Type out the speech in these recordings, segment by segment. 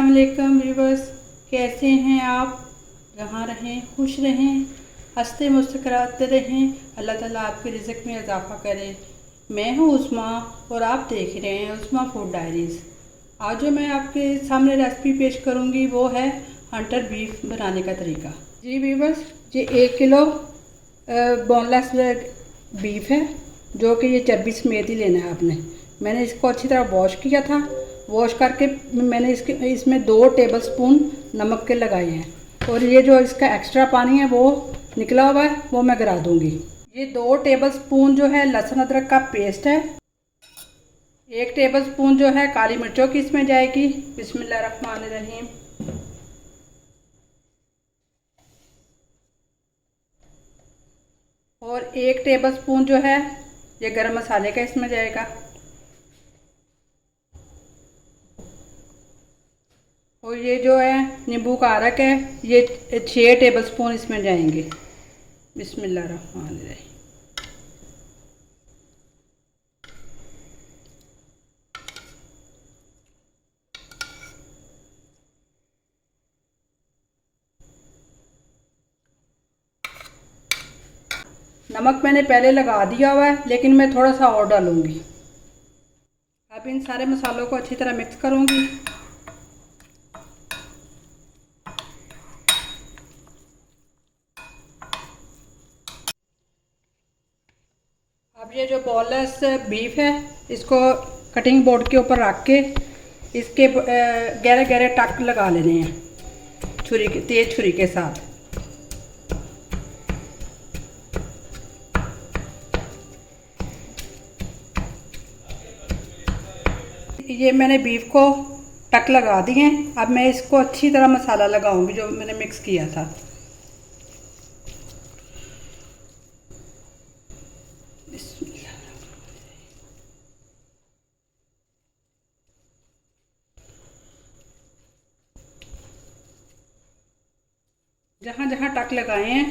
अस्सलामुअलैकुम व्यूवर्स, कैसे हैं आप। जहाँ रहें खुश रहें, हंसते मुस्कुराते रहें। अल्लाह ताला आपके रिज़्क़ में इजाफ़ा करे। मैं हूँ उस्मा और आप देख रहे हैं उस्मा फूड डायरीज़। आज जो मैं आपके सामने रेसिपी पेश करूँगी वो है हंटर बीफ बनाने का तरीका। जी व्यूवर्स, ये 1 किलो बोनलेस बीफ है, जो कि ये चर्बी समेत ही लेना है आपने। मैंने इसको अच्छी तरह वॉश किया था। वॉश करके मैंने इसमें 2 टेबलस्पून नमक के लगाए हैं, और ये जो इसका एक्स्ट्रा पानी है वो निकला हुआ है, वो मैं गिरा दूंगी। ये 2 टेबलस्पून जो है लहसुन अदरक का पेस्ट है। 1 टेबलस्पून जो है काली मिर्चों की इसमें जाएगी। बिस्मिल्लाहिर्रहमानिर्रहीम। और 1 टेबलस्पून जो है ये गरम मसाले का इसमें जाएगा। और ये जो है नींबू का अरक है, ये 6 टेबलस्पून इसमें जाएंगे। बिस्मिल्लाहिर्रहमानिर्रहीम। नमक मैंने पहले लगा दिया हुआ है, लेकिन मैं थोड़ा सा और डालूंगी। अब इन सारे मसालों को अच्छी तरह मिक्स करूंगी। अब ये जो बोनलेस बीफ है, इसको कटिंग बोर्ड के ऊपर रख के इसके गहरे गहरे टक लगा लेने हैं छुरी के, तेज छुरी के साथ। ये मैंने बीफ को टक लगा दिए हैं। अब मैं इसको अच्छी तरह मसाला लगाऊंगी जो मैंने मिक्स किया था। जहाँ जहाँ टक लगाए हैं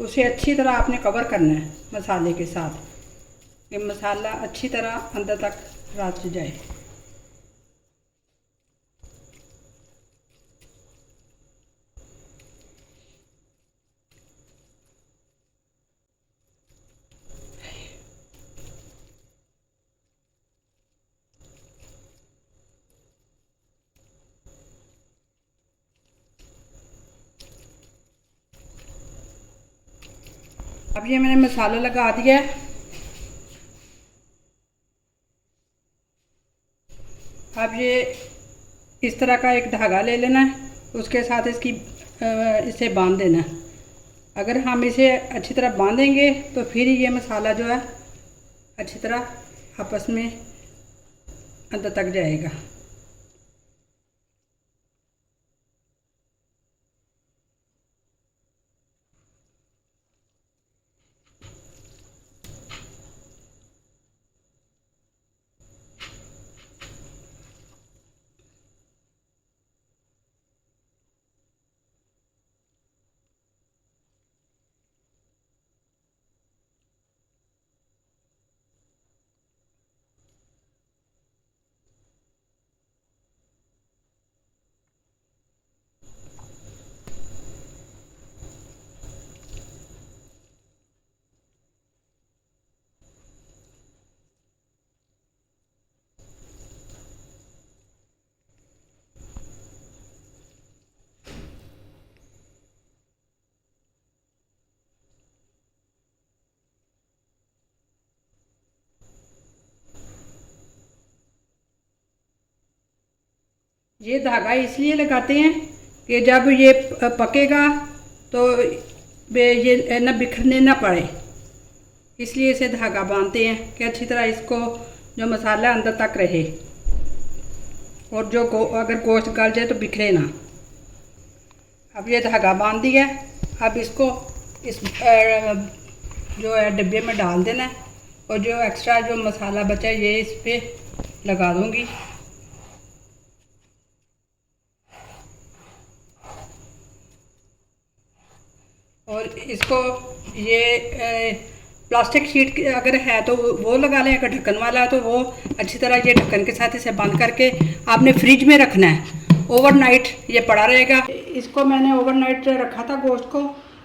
उसे अच्छी तरह आपने कवर करना है मसाले के साथ। ये मसाला अच्छी तरह अंदर तक रच जाए। अब ये मैंने मसाला लगा दिया है। अब ये इस तरह का एक धागा ले लेना है, उसके साथ इसे बांध देना है। अगर हम इसे अच्छी तरह बांधेंगे तो फिर ये मसाला जो है अच्छी तरह आपस में अंदर तक जाएगा। ये धागा इसलिए लगाते हैं कि जब ये पकेगा तो ये न बिखरने ना पड़े, इसलिए इसे धागा बांधते हैं कि अच्छी तरह इसको जो मसाला अंदर तक रहे, और जो अगर गोश्त गल जाए तो बिखरे ना। अब ये धागा बांध दिया। अब इसको इस जो है डिब्बे में डाल देना है, और जो एक्स्ट्रा जो मसाला बचा है ये इस पर लगा दूंगी। और इसको ये प्लास्टिक शीट अगर है तो वो लगा लें, अगर ढक्कन वाला है तो वो अच्छी तरह ये ढक्कन के साथ इसे बंद करके आपने फ्रिज में रखना है। ओवरनाइट ये पड़ा रहेगा। इसको मैंने ओवरनाइट रखा था गोश्त को।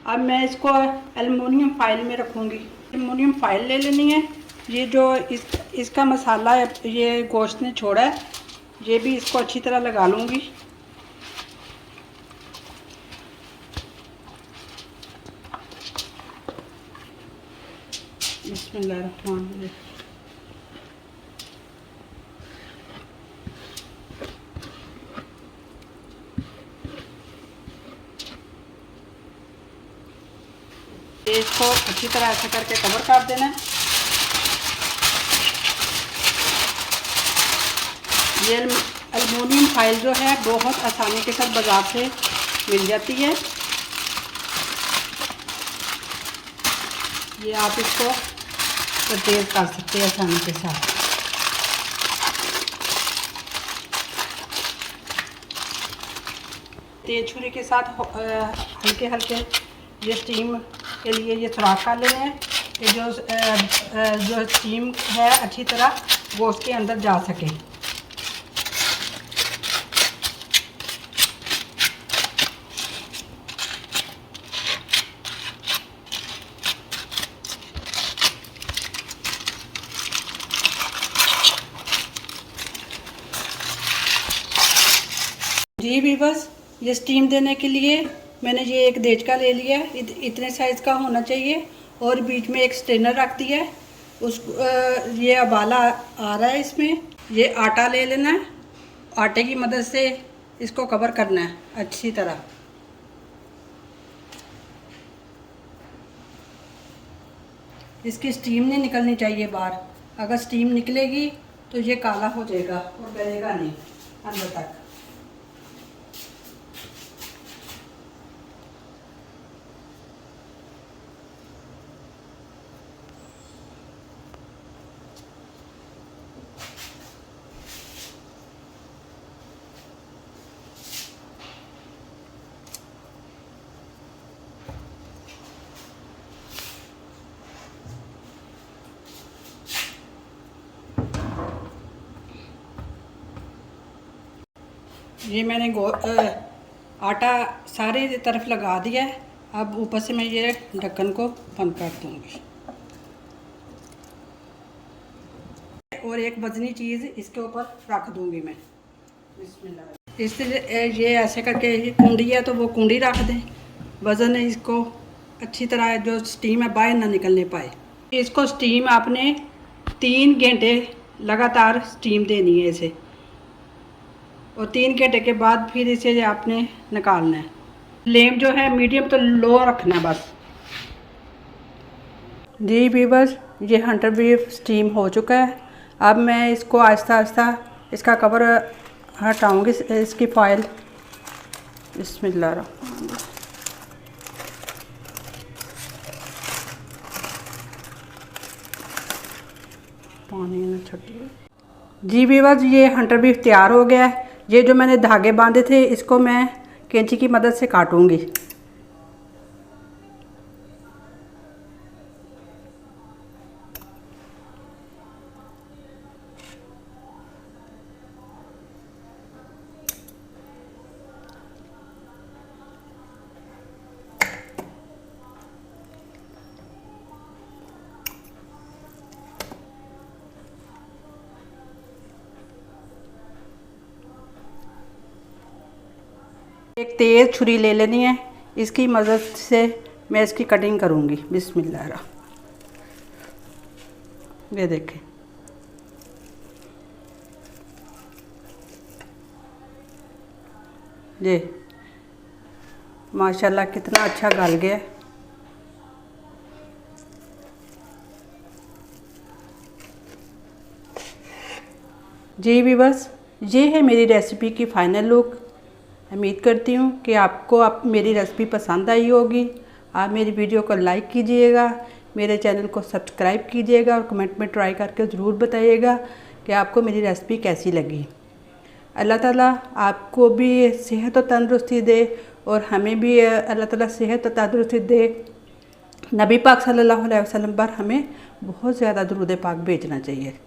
अब मैं इसको एल्युमिनियम फाइल में रखूँगी। एल्युमिनियम फाइल ले लेनी है। ये जो इसका मसाला है, ये गोश्त ने छोड़ा है, ये भी इसको अच्छी तरह लगा लूँगी। बिस्मिल्लाहिर्रहमानिर्रहीम। इसको अच्छी तरह ऐसे करके कवर कर देना है। ये एल्युमिनियम फाइल जो है बहुत आसानी के साथ बाजार से मिल जाती है। ये आप इसको परचेज कर सकते हैं आसानी के साथ। तेज छुरी के साथ हल्के हल्के ये स्टीम के लिए ये सुराख कर लेने हैं कि जो स्टीम है अच्छी तरह गोश्त के अंदर जा सके। जी भी बस ये स्टीम देने के लिए मैंने ये एक देचका ले लिया, इतने साइज़ का होना चाहिए, और बीच में एक स्ट्रेनर रख दिया है। उस ये उबाला आ रहा है, इसमें ये आटा ले लेना है। आटे की मदद से इसको कवर करना है अच्छी तरह। इसकी स्टीम नहीं निकलनी चाहिए बाहर। अगर स्टीम निकलेगी तो ये काला हो जाएगा और गलेगा नहीं अंदर तक। ये मैंने आटा सारी तरफ लगा दिया है। अब ऊपर से मैं ये ढक्कन को बंद कर दूँगी और एक वजनी चीज़ इसके ऊपर रख दूँगी मैं। बिस्मिल्लाह। इससे ये ऐसे करके, ये कुंडी है तो वो कुंडी रख दें। वज़न है इसको अच्छी तरह जो स्टीम है बाहर ना निकलने पाए। इसको स्टीम आपने 3 घंटे लगातार स्टीम देनी है इसे, और 3 घंटे के बाद फिर इसे आपने निकालना है। फ्लेम जो है मीडियम तो लो रखना है बस। जी व्यूअर्स, ये हंटर बीफ स्टीम हो चुका है। अब मैं इसको आहिस्ता आहिस्ता इसका कवर हटाऊंगी, इसकी फॉइल। बिस्मिल्लाह। पानी ना छटिए। जी व्यूअर्स, ये हंटर बीफ तैयार हो गया है। ये जो मैंने धागे बांधे थे इसको मैं कैंची की मदद से काटूंगी। एक तेज़ छुरी ले लेनी है, इसकी मदद से मैं इसकी कटिंग करूँगी। बिस्मिल्लाह। ये देखें, ये माशाल्लाह कितना अच्छा गल गया। जी भी बस, ये है मेरी रेसिपी की फ़ाइनल लुक। उम्मीद करती हूँ कि आपको मेरी रेसिपी पसंद आई होगी। आप मेरी वीडियो को लाइक कीजिएगा, मेरे चैनल को सब्सक्राइब कीजिएगा और कमेंट में ट्राई करके ज़रूर बताइएगा कि आपको मेरी रेसिपी कैसी लगी। अल्लाह ताला आपको भी सेहत और तंदुरुस्ती दे, और हमें भी अल्लाह ताला सेहत और तंदुरुस्ती दे। नबी पाक सल्लल्लाहु अलैहि वसल्लम पर हमें बहुत ज़्यादा दुरूद पाक भेजना चाहिए।